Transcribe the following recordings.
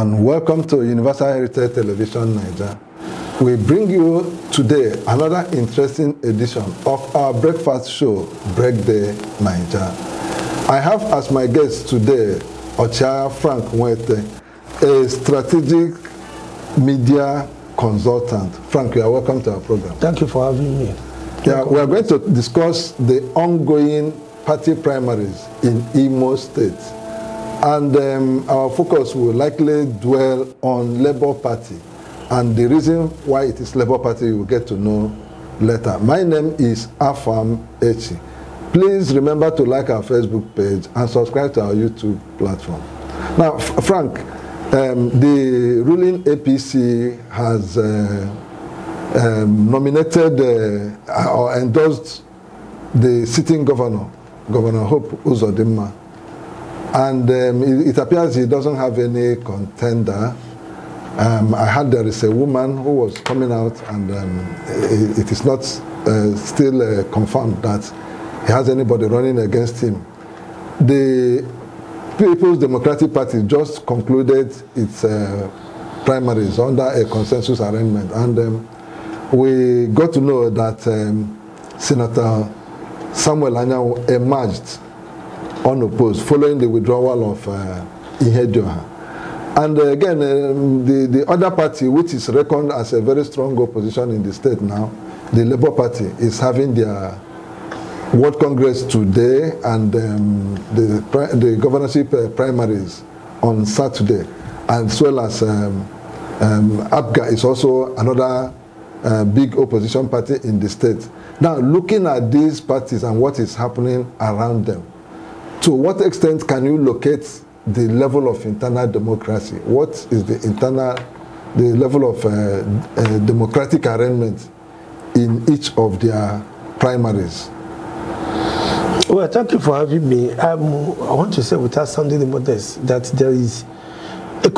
and welcome to Universal Heritage Television Nigeria. We bring you today another interesting edition of our breakfast show, Break Day Nigeria. I have as my guest today Ocha Frank Nwete, a strategic media consultant. Frank, you are welcome to our program. Thank you for having me. Yeah, we are going to discuss the ongoing party primaries in Imo State. And our focus will likely dwell on Labour Party. And the reason why it is Labour Party you will get to know later. My name is Afam Echi. Please remember to like our Facebook page and subscribe to our YouTube platform. Now, Frank, the ruling APC has nominated or endorsed the sitting governor, Governor Hope Uzodimma. And it appears he doesn't have any contender. I heard there is a woman who was coming out, and it is not still confirmed that he has anybody running against him. The People's Democratic Party just concluded its primaries under a consensus arrangement, and we got to know that Senator Samuel Anyanwu emerged unopposed following the withdrawal of Ihedioha. And again, the other party, which is reckoned as a very strong opposition in the state now, the Labour Party, is having their World Congress today, and the governorship primaries on Saturday, as well as APGA is also another big opposition party in the state. Now, looking at these parties and what is happening around them, to what extent can you locate the level of internal democracy? What is the level of democratic arrangement in each of their primaries? Well, thank you for having me. I want to say, without sounding modest, that there is a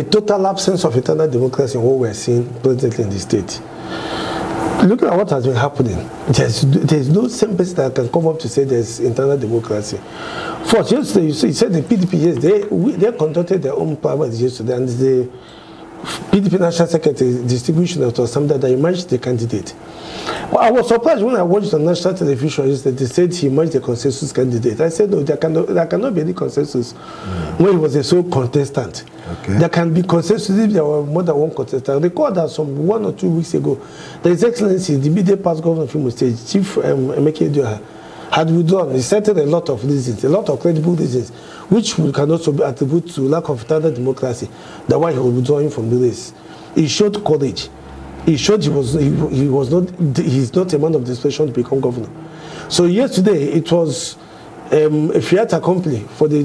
total absence of internal democracy in what we're seeing presently in the state. Looking at what has been happening, there's no same person that can come up to say there's internal democracy. First, yesterday, you said the PDP, yes, they conducted their own primaries yesterday, and the PDP National Secretary distribution that was something that emerged the candidate. Well, I was surprised when I watched on national television yesterday. They said he emerged the consensus candidate. I said, no, there cannot be any consensus when he was a sole contestant. Okay. There can be consensus if there were more than one contestant. I recall that some 1 or 2 weeks ago, His Excellency, the immediate past governor of Imo State, Chief Emeka Idioha, had withdrawn. He cited a lot of reasons, a lot of credible reasons, which we can also attribute to lack of internal democracy. That's why he was withdrawing from the race. He showed courage. He showed he's not a man of desperation to become governor. So yesterday it was a fiat accompli for the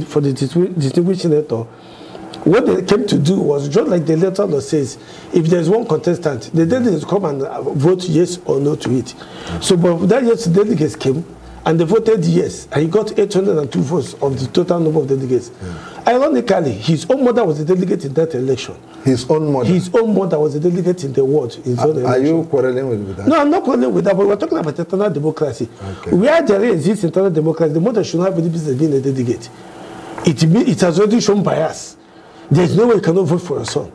distinguished senator. What they came to do was just like the letter law says: if there's one contestant, the delegates come and vote yes or no to it. So, but that yes, the delegates came and they voted yes, and he got 802 votes of the total number of delegates. Yeah. Ironically, his own mother was a delegate in that election. His own mother? His own mother was a delegate in the ward. Are you quarreling with that? No, I'm not quarreling with that, but we're talking about internal democracy. Okay. Where there exists internal democracy, the mother should not have any business being a delegate. It has already shown bias. There's no way you cannot vote for your son.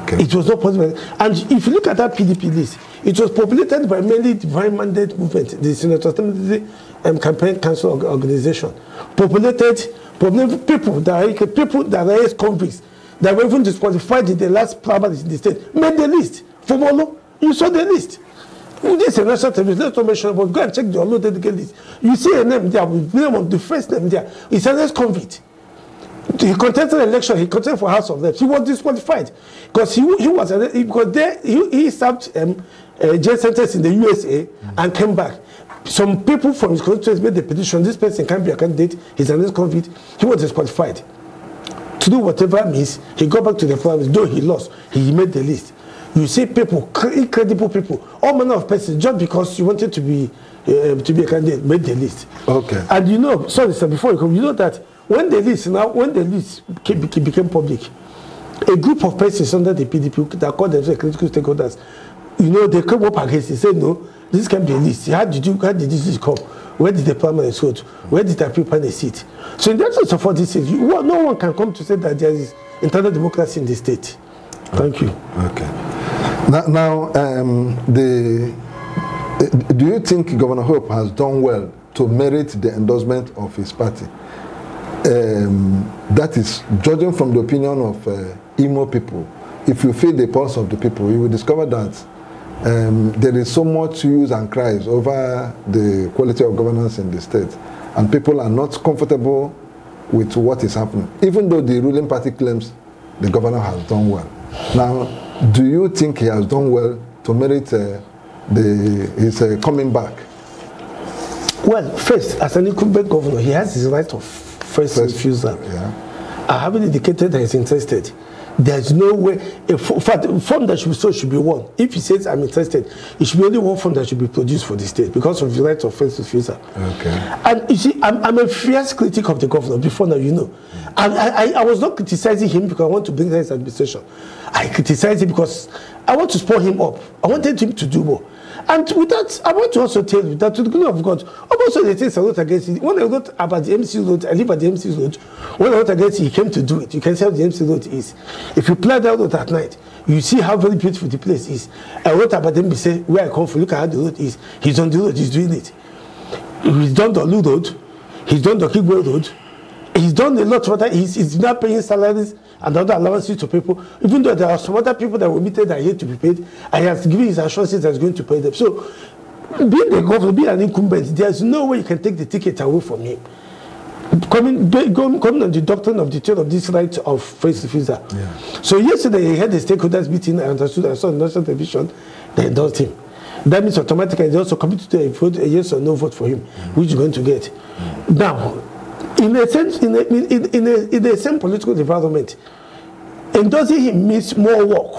Okay. It was not possible. And if you look at that PDP list, it was populated by mainly divine mandate movement, the Senator Campaign Council organization. Populated people that are ex-convicts, that were even disqualified in the last primary in the state, made the list. From Olo, you saw the list. This is a national television, let's not mention, but go and check the Olo delegate list. You see a name there, with the name of the first name there. It's an ex-convict. He contested an election. He contested for House of Reps. He was disqualified because he served jail sentence in the USA and came back. Some people from his constituency made the petition. This person can't be a candidate. He's an ex-convict. He was disqualified. To do whatever it means, he got back to the province. Though he lost, he made the list. You see people, incredible people, all manner of persons, just because you wanted to be a candidate, made the list. Okay. And you know, sorry, sir, before you come, you know that when the list became public, a group of persons under the PDP that called themselves critical stakeholders, you know, they came up against it, said, no, this can be a list. How did this come? Where did the primaries hold? Where did the people sit? So in that sense of all these things, no one can come to say that there is internal democracy in the state. Thank you. Okay. Now, do you think Governor Hope has done well to merit the endorsement of his party? That is, judging from the opinion of Imo people, if you feel the pulse of the people, you will discover that there is so much hues and cries over the quality of governance in the state, and people are not comfortable with what is happening, even though the ruling party claims the governor has done well. Now, do you think he has done well to merit his coming back? Well, first, as an incumbent governor, he has his right of first refusal. Yeah. I haven't indicated that he's interested. There's no way. In fact, a form that should be sold should be one. If he says I'm interested, it should be only one form that should be produced for the state because of the right of first refusal. Okay. And you see, I'm a fierce critic of the governor. Before now, you know, and I was not criticizing him because I want to bring down his administration. I criticized him because I want to spur him up. I wanted him to do more. And with that, I want to also tell you that to the glory of God, also the things I wrote against it. When I wrote about the MC road, I live at the MC road. When I wrote against it, he came to do it. You can see how the MC road is. If you play that road at night, you see how very beautiful the place is. I wrote about the MC where I come from. Look at how the road is. He's on the road. He's doing it. He's done the Olu road. He's done the Guber road. He's done a lot of that. He's not paying salaries and other allowances to people, even though there are some other people that were omitted that yet to be paid, and he has given his assurances that he's going to pay them. So, being the governor, being an incumbent, there's no way you can take the ticket away from him. Coming on the doctrine of the tale of this right of first refusal. Yeah. So yesterday he had the stakeholders meeting, I understood, I saw the national television, they endorsed him. That means automatically they also committed to a vote, a yes or no vote for him, which you're going to get. Now, in a sense, in the same political environment, endorsing him means more work.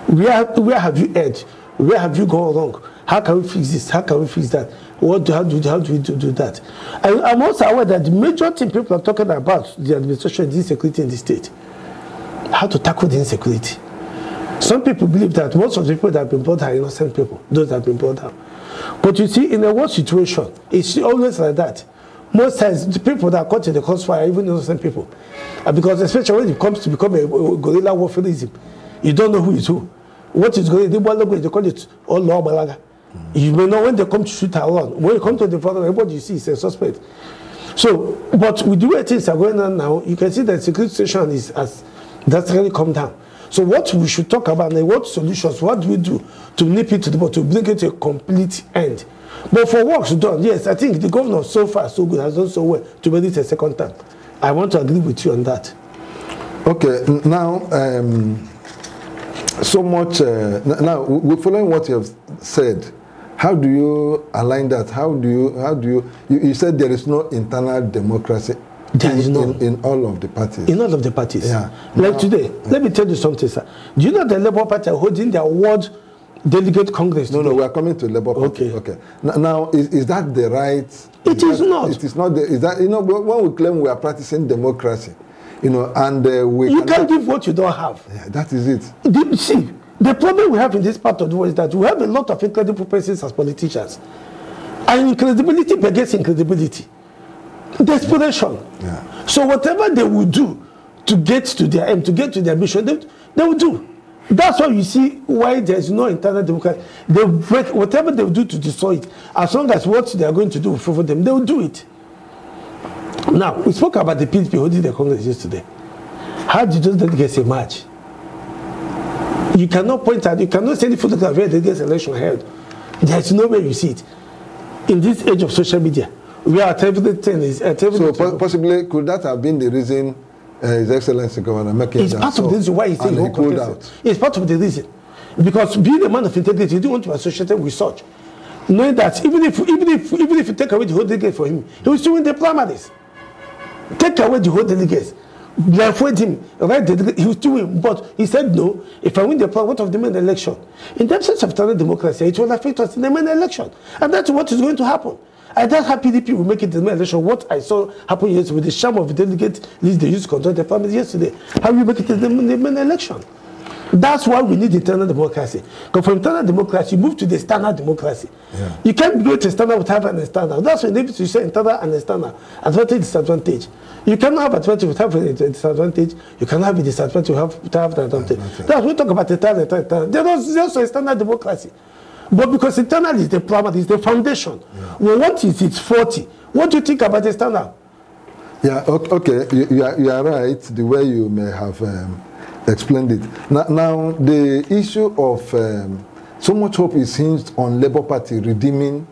Where have you erred? Where have you gone wrong? How can we fix this? How can we fix that? How do we do that? I'm also aware that the major thing people are talking about the administration is insecurity in the state. How to tackle the insecurity. Some people believe that most of the people that have been brought down are innocent people, those that have been brought down. But you see, in a war situation, it's always like that. Most times, the people that are caught in the crossfire are even innocent people. Because especially when it comes to become a guerrilla warfareism, you don't know who is who. What is going on? They call it all law balaga. You may know when they come to shoot around. When you come to the front, everybody you see is a suspect. So, but with the way things are going on now, you can see that the security situation has drastically come down. So what we should talk about now, what solutions, what do we do to nip it to the bottom, to bring it to a complete end? But for works done, yes, I think the governor so far so good has done so well to make it a second time. I want to agree with you on that. Okay, now so much. Now, following what you have said, how do you align that? How do you said there is no internal democracy. There is no in all of the parties. In all of the parties. Yeah. Like today, let me tell you something, sir. Do you know the Labour Party are holding their world delegate congress today? No, we are coming to Labour Party. Okay. Now, is that the right? It is not. It is not. Is that, when we claim we are practicing democracy, and you can't give what you don't have. Yeah, that is it. See, the problem we have in this part of the world is that we have a lot of incredible persons as politicians, and incredibility begets incredibility. Desperation. Yeah. So whatever they will do to get to their aim, to get to their mission, they will do. That's why you see why there is no internal democracy. They break whatever they will do to destroy it. As long as what they are going to do will favor them, they will do it. Now, we spoke about the PDP holding the Congress yesterday. How did those delegates emerge? You cannot point out, you cannot see any photograph where the delegates election held. There is no way you see it. In this age of social media, we are at everything. So possibly, could that have been the reason His Excellency Governor making it's part of the reason why he's saying he pulled out. It's part of the reason. Because being a man of integrity, you don't want to be associated with such. Knowing that even if you take away the whole delegate for him, he will still win the primaries. Take away the whole delegates. Avoid him, right? He will still win. But he said no. If I win the primary, what of the main election? In the absence of internal democracy, it will affect us in the main election. And that's what is going to happen. I don't have PDP will make it the main election. What I saw happen yesterday with the sham of the delegate list they used to conduct the primary yesterday. How will you make it in the main election? That's why we need internal democracy. Because from internal democracy, you move to the standard democracy. Yeah. You can't go to standard without an external. That's when you say internal and external. Advantage, disadvantage. You cannot have advantage without a disadvantage. You cannot have a disadvantage without an advantage. That's when we talk about internal. There's also external democracy. But because internal is the primary, is the foundation. Yeah. When what is it's 40, what do you think about external? Yeah, okay, you are right, the way you may have explained it. Now the issue of so much hope is hinged on Labour Party redeeming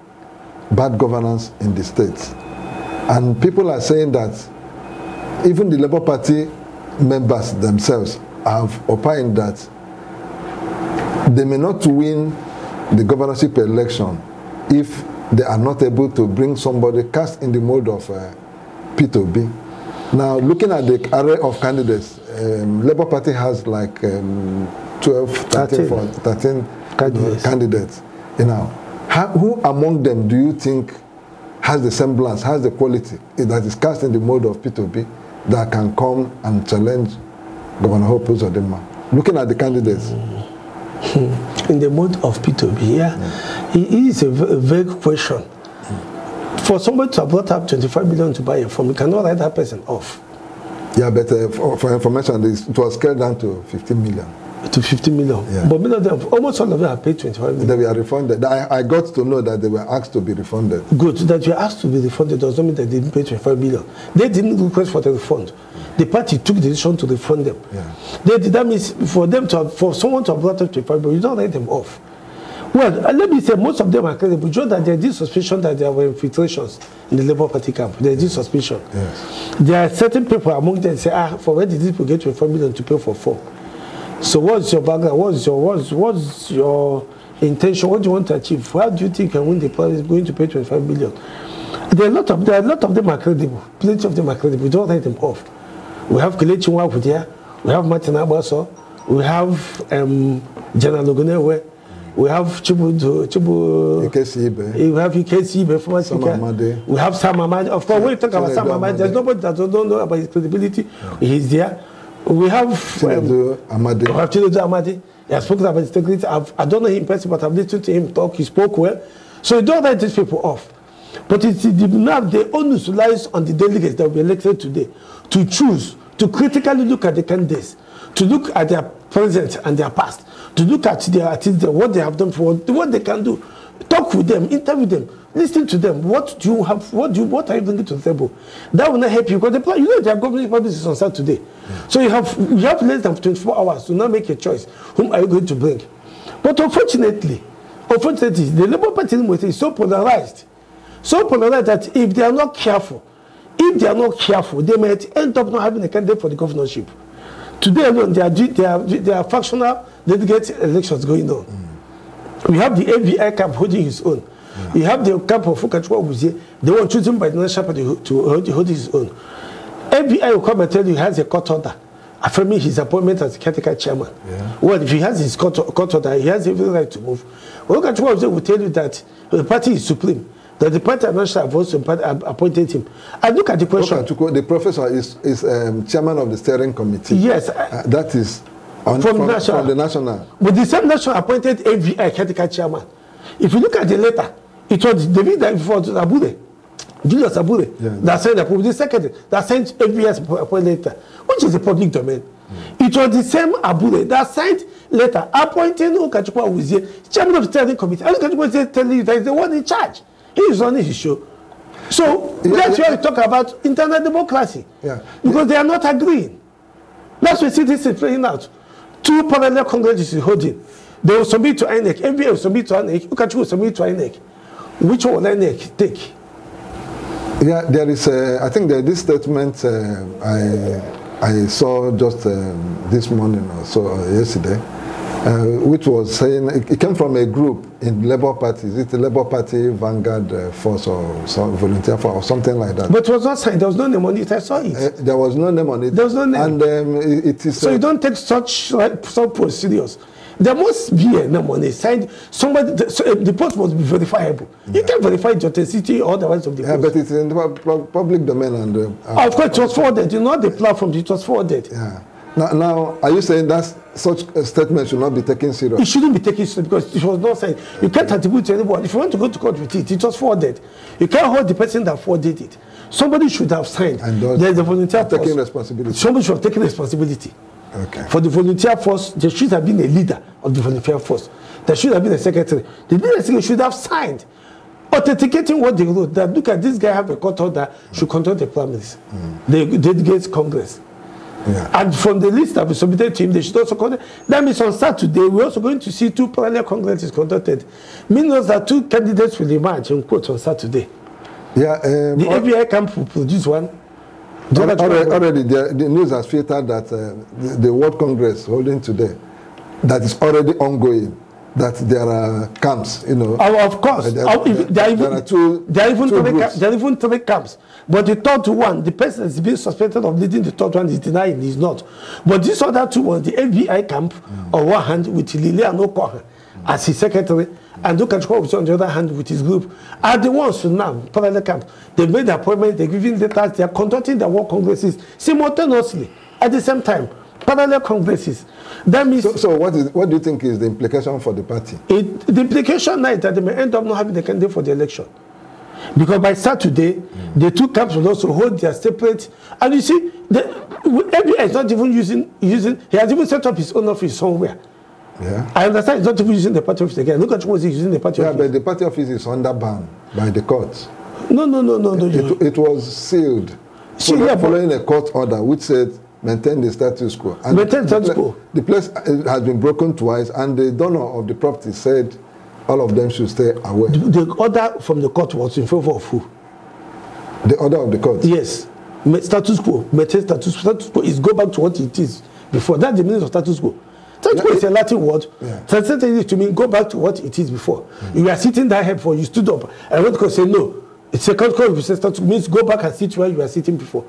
bad governance in the state. And people are saying that even the Labour Party members themselves have opined that they may not win the governorship election if they are not able to bring somebody cast in the mold of P2B. Now, looking at the array of candidates, Labour Party has like 12, 13 candidates. You know, who among them do you think has the semblance, has the quality that is cast in the mold of P2B that can come and challenge Governor Hope Uzodimma? Looking at the candidates. In the mode of P2B, yeah. It is a vague question. For somebody to have brought up 25 million to buy a farm, you cannot write that person off. Yeah, but for information, it was scaled down to 15 million. To 50 million. Yeah. But many of them, almost all of them have paid 25 million. They were refunded. I got to know that they were asked to be refunded. Good. That you were asked to be refunded does not mean that they didn't pay 25 million. They didn't request for the refund. The party took the decision to refund them. Yeah. That means for them to have, for someone to have brought up 25 million, you don't write them off. Well, let me say most of them are credible. Just that there is suspicion that there were infiltrations in the Labour Party camp. There is suspicion. Yes. There are certain people among them say, for where did these people get 25 million to pay for 4? So what's your background? What's your intention? What do you want to achieve? How do you think and when the party is going to pay 25 million? There are a lot of them are credible. Plenty of them are credible. We don't write them off. We have Kelechi Nwakwudia, we have Martin Abaso, we have General Ogunewe, we have Ikesibe. We have Ikesibe, former speaker. We have Sam Amadi. Of course, when you talk about Sam Amadi, there's nobody that don't know about his credibility. Yeah. He's there. We have Chinedu Amadi. He has spoken about integrity. I don't know him personally, but I've listened to him talk. He spoke well. So you don't write these people off. But it's now the onus lies on the delegates that will be elected today to choose, to critically look at the candidates, to look at their present and their past, to look at what they have done for what they can do. Talk with them, interview them, listen to them. What do you have? What are you bringing to the table? That will not help you because their government public is on Saturday. Yeah. So you have less than 24 hours to now make a choice. Whom are you going to bring? But unfortunately, the Labour Party is so polarized. So polarized that if they are not careful, they might end up not having a candidate for the governorship. Today alone, there are factional delegate elections going on. We have the AVI camp holding his own. Yeah. You have the camp of Fukachwa Wuzie. They were chosen by the National Party to hold his own. AVI will come and tell you he has a court order affirming his appointment as caretaker chairman. Yeah. Well, if he has his court order, he has every right to move. Fukachwa Wuzie will tell you that the party is supreme. That the party national have also appointed him. And look at the question. The professor is chairman of the steering committee. Yes. That is from the national. But the same national appointed AVI caretaker chairman. If you look at the letter, it was David Abure, Julius Abure, that signed the secretary that sent AVI's appointed letter, which is a public domain. It was the same Abure that signed letter appointing Okachukwu Wuzie, chairman of the steering committee. And Okachukwu Wuzie telling you that he's the one in charge. He is running his show. So that's why we talk about internal democracy. Yeah. Because they are not agreeing. That's why this is playing out. Two parallel congresses is holding. They will submit to INEC. NBA will submit to INEC. Ukachu will submit to INEC. Which one will INEC take? Yeah, there is. I think that this statement I saw just this morning or so yesterday, which was saying it came from a group in Labour Party. Is it the Labour Party Vanguard Force or some volunteer force or something like that? But it was not signed. There was no name on it. I saw it. There was no name on it. There was no name. And it is. So you don't take such post serious. There must be a name on it. Signed somebody. The post must be verifiable. Yeah. You can verify the authenticity or the rest of the post. But it's in the public domain and. Of course, it was forwarded. You know the platform. It was forwarded. Yeah. Now, are you saying that such a statement should not be taken serious? It shouldn't be taken serious because it was not signed. You can't attribute to anyone. If you want to go to court with it, it was forwarded. You can't hold the person that forwarded it. Somebody should have signed. And there's a volunteer force. Taking responsibility. Somebody should have taken responsibility. Okay. For the volunteer force, there should have been a leader of the volunteer force. There should have been a secretary. The leader should have signed, authenticating what they wrote. That look at this guy have a court order, should conduct the primaries. The delegates Congress. Yeah. And from the list that we submitted to him, they should also conduct. That means on Saturday, we're also going to see 2 parallel congresses conducted. Meaning that 2 candidates will emerge in quotes on Saturday. Yeah, the FBI camp will produce one. Already the news has filtered that the World Congress holding today, that is already ongoing, that there are camps, you know. Oh, of course. There are even 3 camps. But the third one, the person is being suspected of leading the third one is denying he's not. But these other 2 ones, the FBI camp on one hand with Lilian Okoha as his secretary, and Governorship on the other hand with his group, are the ones who now, parallel camp. They've made the appointment, they're giving letters, they're conducting the world congresses simultaneously at the same time. Parallel congresses. That means. So what do you think is the implication for the party? The implication now is that they may end up not having the candidate for the election. Because by Saturday, the 2 camps will also hold their separate. And you see, the FBI is not even using. He has even set up his own office somewhere. Yeah. I understand he's not even using the party office again. Look at what he's using the party office. Yeah, but the party office is under ban by the courts. No. It was sealed. Following a court order which said maintain the status quo. And maintain the status quo. The place has been broken twice, and the donor of the property said all of them should stay away. The order from the court was in favor of who? The order of the court? Yes. Status quo. Maintain status quo. Status quo is go back to what it is before. That's the meaning of status quo. Status quo is a Latin word. Translated it to mean go back to what it is before. You are sitting there before, you stood up, and one could say no. It's a court if you say status quo means go back and sit where you were sitting before.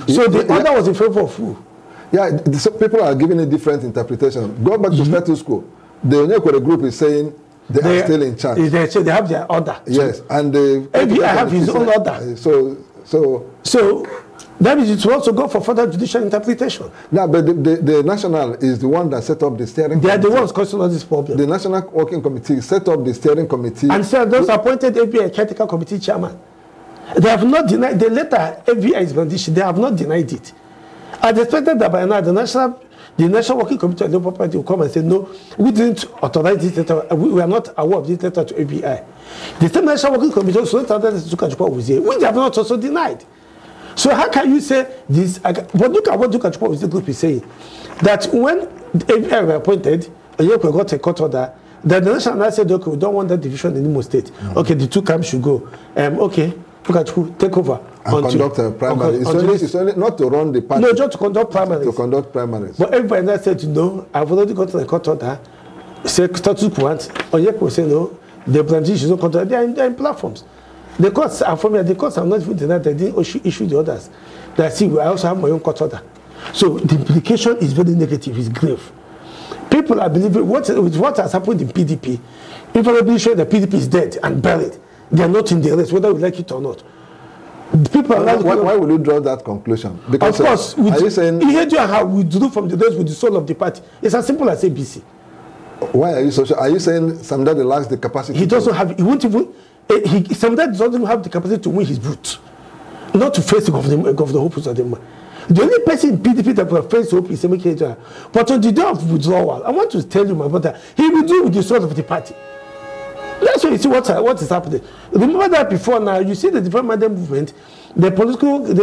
So the order was in favor of who? Yeah, so people are giving a different interpretation. Go back to status quo. The Onyekore group is saying they are still in charge. They have their order. Yes, and the FBI have his own order. So that means it will also go for further judicial interpretation. No, but the national is the one that set up the steering committee. They are the ones causing all this problem. The National Working Committee set up the steering committee. And so those appointed FBI Critical Committee chairman. They have not denied the letter FBI is brandished. They have not denied it. I expected that by now the National Working Committee of the Labour Party will come and say, no, we didn't authorize this letter. We are not aware of this letter to FBI. The same National Working Committee also authorize this to Governorship was here, which they have not also denied. So how can you say this? But look at what Governorship group is saying. That when the FBI were appointed, Onyekore got a court order, that the national said, okay, we don't want that division in Imo State. Okay, the 2 camps should go. Okay, Governorship take over. And conduct a primary. It's only not to run the party. No, just to conduct primaries. To conduct primaries. But everybody now said, no, I've already got a court order. Say status quo. Onyekore will say, no, the branches is not conduct. They are in platforms. The courts are from here. The courts are not even denied. They didn't issue the orders. They see, I also have my own court order. So the implication is very negative. It's grave. People are believing what has happened in PDP. Invariably showing that PDP is dead and buried. They are not in the race, whether we like it or not. People are why would you draw that conclusion? Because of course, are you saying Ihedioha have withdrew from the race with the soul of the party? It's as simple as ABC. Why are you so sure? Are you saying Samdad lacks the capacity? He doesn't have. He won't even. Samdad doesn't have the capacity to win his vote, not to face Governor Hope Uzodinma. The only person in PDP that will face Hope is Emeka Ejioha. But on the day of withdrawal, I want to tell you, my brother, he will do with the soul of the party. That's why you see what is happening. Remember that before now, you see the different movement, the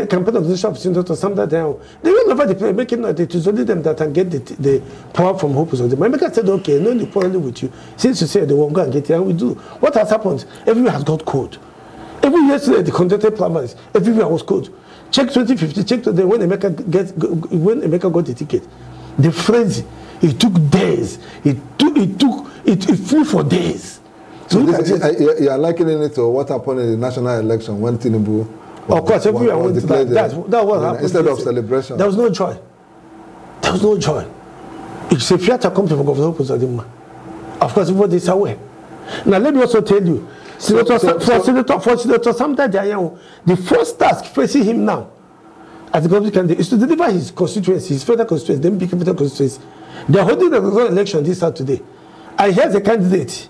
campaign of the nation of Senator Samdad down. They went over the place, making it is only them that can get the power from Hope Uzodinma. Emeka said, okay, no problem with you. Since you say they won't go and get it, and we do. What has happened? Everywhere has got code. Every yesterday, the conducted primaries, everywhere was code. Check 2050, check today when Emeka got the ticket. The frenzy, it took days. It flew for days. So you are likening it to what happened in the national election when Tinubu of course, everyone went to that. That's what happened. Instead of celebration. There was no joy. There was no joy. It's a fiat come to Governor Uzodinma. Of course, everybody is aware. Now, let me also tell you, Senator Samdad Jayawu, the first task facing him now, as a government candidate is to deliver his constituency, his federal constituency, then become federal constituency. They are holding the election this Saturday. I hear the candidate,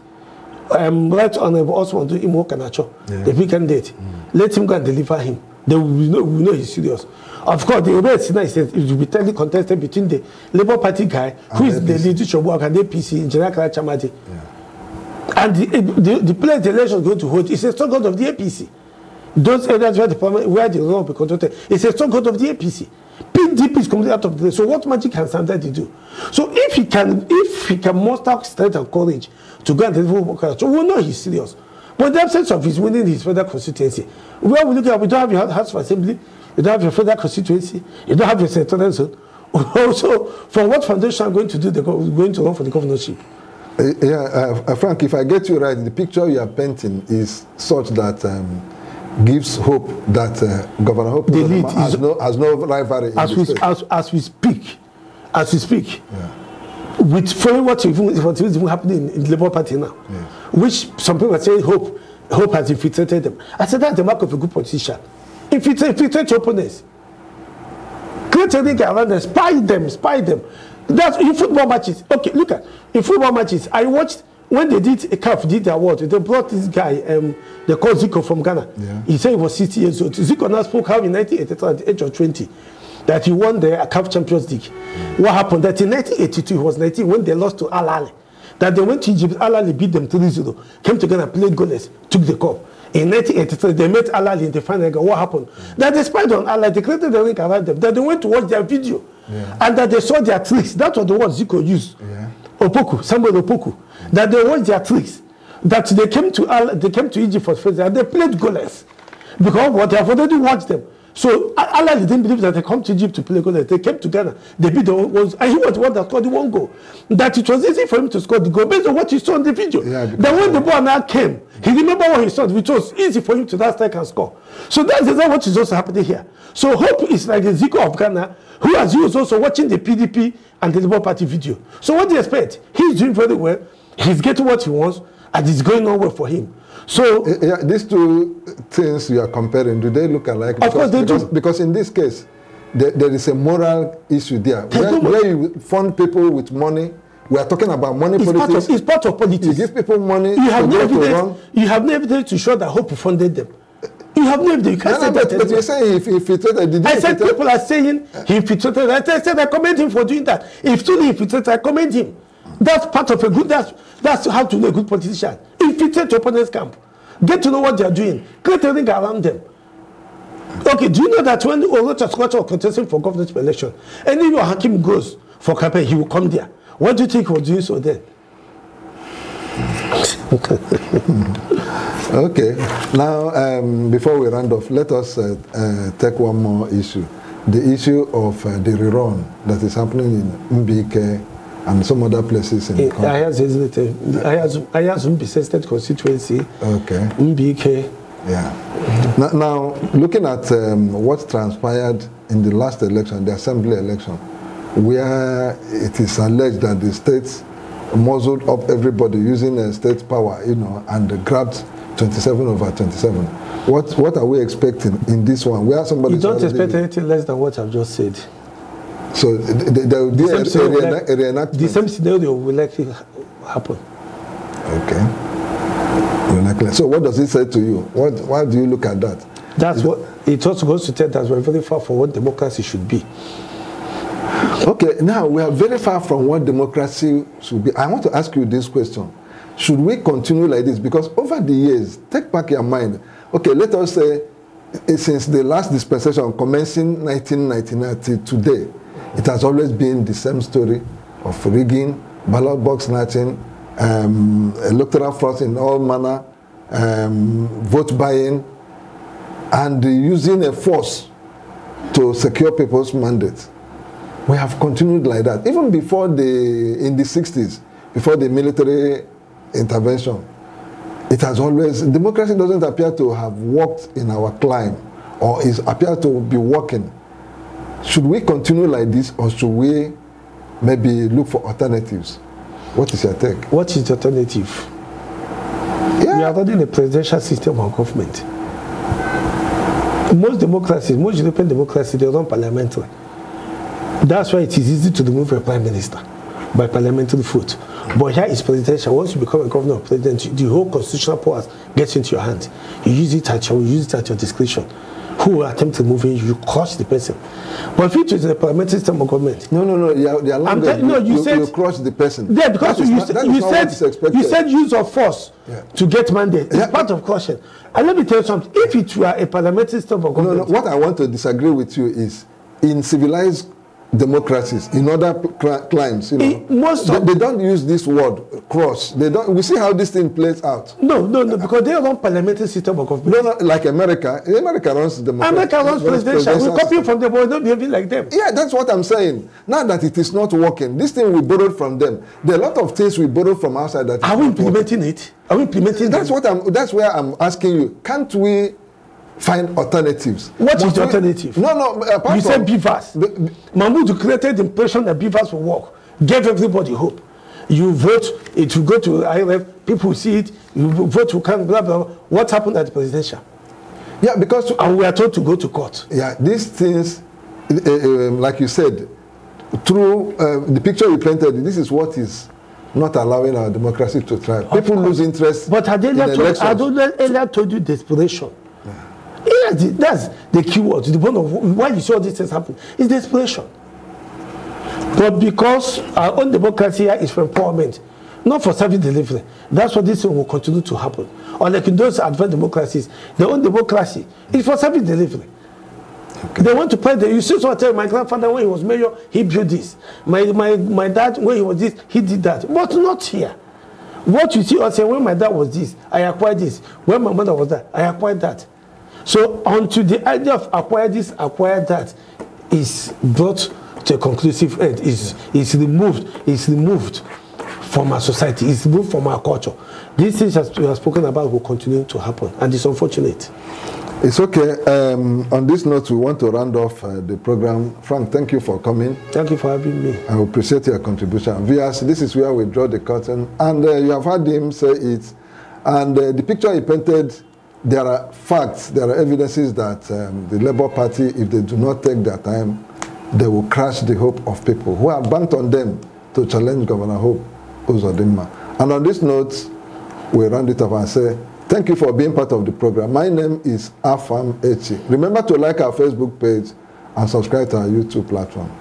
Right Honorable Osman Imo Kanacho, the big candidate. Let him go and deliver him. Then we know he's serious. Of course, the rest now is it will be tightly contested between the Labour Party guy, who is the leader of work, and the APC, Engineer Chamati. And the place the election is going to hold is a stronghold of the APC. Those areas where the law will be conducted, it's a stronghold of the APC. PDP is completely out of the way. So what magic can Sanders do? So if he can muster strength and courage to go and deliver work, so we know he's serious. But in the absence of his winning his federal constituency, where we look at, we don't have your House of Assembly, you don't have your federal constituency, you don't have your senatorial zone. Also, from what foundation are going to do, they're going to run for the governorship? Frank, if I get you right, the picture you are painting is such that gives hope that Governor Hope has no rivalry in the state. As we speak, with following what is even happening in the Labour Party now, which some people are saying Hope has infiltrated them. I said that's the mark of a good politician. Infiltrate your opponents. Create a ring around them, spy them. That's in football matches. Okay, look at in football matches. I watched when they did a CAF did the award. They brought this guy, they called Zico from Ghana. He said he was 60 years old. Zico now spoke how in 1983 at the age of 20 that he won the CAF Champions League. What happened? That in 1982 he was 19 when they lost to Al Ahly. That they went to Egypt, Al Ahly beat them 3-0. Came to Ghana, played goalless, took the cup. In 1983 they met Al Ahly in the final. What happened? That they spied on Al Ahly, they created the ring around them. That they went to watch their video. And that they saw their tricks. That was the word Zico used. Opoku, Samuel Opoku. That they watched their tricks. That they came to Egypt for the first time and they played goalless. Because what they have already watched them. So Allah didn't believe that they come to Egypt to play goalless. They came to Ghana. They beat the ones, and he was the one that scored the one goal. That it was easy for him to score the goal based on what he saw on the video. Then when the ball now came, he remembered what he saw, which was easy for him to that strike and score. So that's exactly what is also happening here. So Hope is like the Zico of Ghana, who has used also watching the PDP and the Labour Party video. So what do you expect? He's doing very well. He's getting what he wants, and it's going on well for him. So these two things you are comparing, do they look alike? Of course they do. Because in this case, there is a moral issue there. Where you fund people with money, we are talking about money politics. It's part of politics. You give people money. You have no evidence to show that Hope funded them. You have no evidence. You can't say that. But you say if infiltrated. I said people are saying he infiltrated. I said I commend him for doing that. If truly infiltrated, I commend him. That's part of a good. That's how to know a good politician. Infiltrate your opponent's camp. Get to know what they are doing. Create a ring around them. Okay, do you know that when Olocha Squatter was contesting for governorship election, and if your Hakim goes for campaign, he will come there. What do you think he was doing so then? Okay. Now, before we round off, let us take one more issue. The issue of the rerun that is happening in Mbike and some other places in the country. I have some State constituency. Okay. Mbike. Yeah. Now, looking at what transpired in the last election, the assembly election, where it is alleged that the states muzzled up everybody using state power, and grabbed 27 over 27. What are we expecting in this one? Where somebody you don't expect anything less than what I've just said. So there will be a reenactment. The same scenario will likely happen. Okay. So what does it say to you? Why do you look at that? That's what it also goes to tell that we're very far from what democracy should be. Okay, now we are very far from what democracy should be. I want to ask you this question. Should we continue like this? Because over the years, take back your mind. Okay, let us say since the last dispensation commencing 1999 till today, it has always been the same story of rigging, ballot box snatching, electoral fraud in all manner, vote buying, and using a force to secure people's mandates. We have continued like that. Even before in the 60s, before the military intervention, it has always, democracy doesn't appear to have worked in our climb, or appear to be working. Should we continue like this, or should we maybe look for alternatives? What is your take? What is the alternative? We are running a presidential system of government. Most democracies, most European democracies, they run parliamentary. That's why it is easy to remove a prime minister by parliamentary vote. But here is presidential. Once you become a governor or president, the whole constitutional powers gets into your hand. You use it at your discretion. Who will attempt removing you, crush the person. But if it is a parliamentary system of government, no, you crush the person. Yeah, because you said use of force to get mandate. It's part of crushing. And let me tell you something. If it were a parliamentary system of government, what I want to disagree with you is in civilized democracies, in other climes, you know, they don't use this word cross. They don't. We see how this thing plays out. No, because they run parliamentary system of government. No, like America. America runs democracy. America runs presidential. We copy from them, but we're not behaving like them. Yeah, that's what I'm saying. Now that it is not working, this thing we borrowed from them. There are a lot of things we borrowed from outside that. Are we implementing it? Are we implementing? That's where I'm asking you. Can't we find alternatives? What is the alternative? No. You said beavers. Mahmoud created the impression that beavers will work. Gave everybody hope. You vote, it will go to IRF, people will see it, you vote will come, blah, blah, blah. What happened at the presidential? Yeah, because... And we are told to go to court. Yeah, these things, like you said, through the picture you painted, this is what is not allowing our democracy to thrive. People lose interest. But I earlier told you desperation. Yeah, that's the key word. The point of why you saw these things happen is desperation. But because our own democracy here is for empowerment, not for service delivery, that's what this thing will continue to happen. Unlike in those advanced democracies, their own democracy is for service delivery. Okay. They want to play you see someone tell my grandfather when he was mayor, he built this. My dad, when he was this, he did that. But not here. What you see us saying, when my dad was this, I acquired this. When my mother was that, I acquired that. So until the idea of acquire this, acquire that is brought to a conclusive end, is removed from our society, is removed from our culture. These things as we have spoken about will continue to happen, and it's unfortunate. It's okay. On this note, we want to round off the program. Frank, thank you for coming. Thank you for having me. I appreciate your contribution. Viewers, this is where we draw the curtain, and you have heard him say it. And the picture he painted, there are facts, there are evidences that the Labour Party, if they do not take their time, they will crush the hope of people who are bent on them to challenge Governor Hope Uzodimma. And on this note, we round it up and say, thank you for being part of the program. My name is Afam Echi. Remember to like our Facebook page and subscribe to our YouTube platform.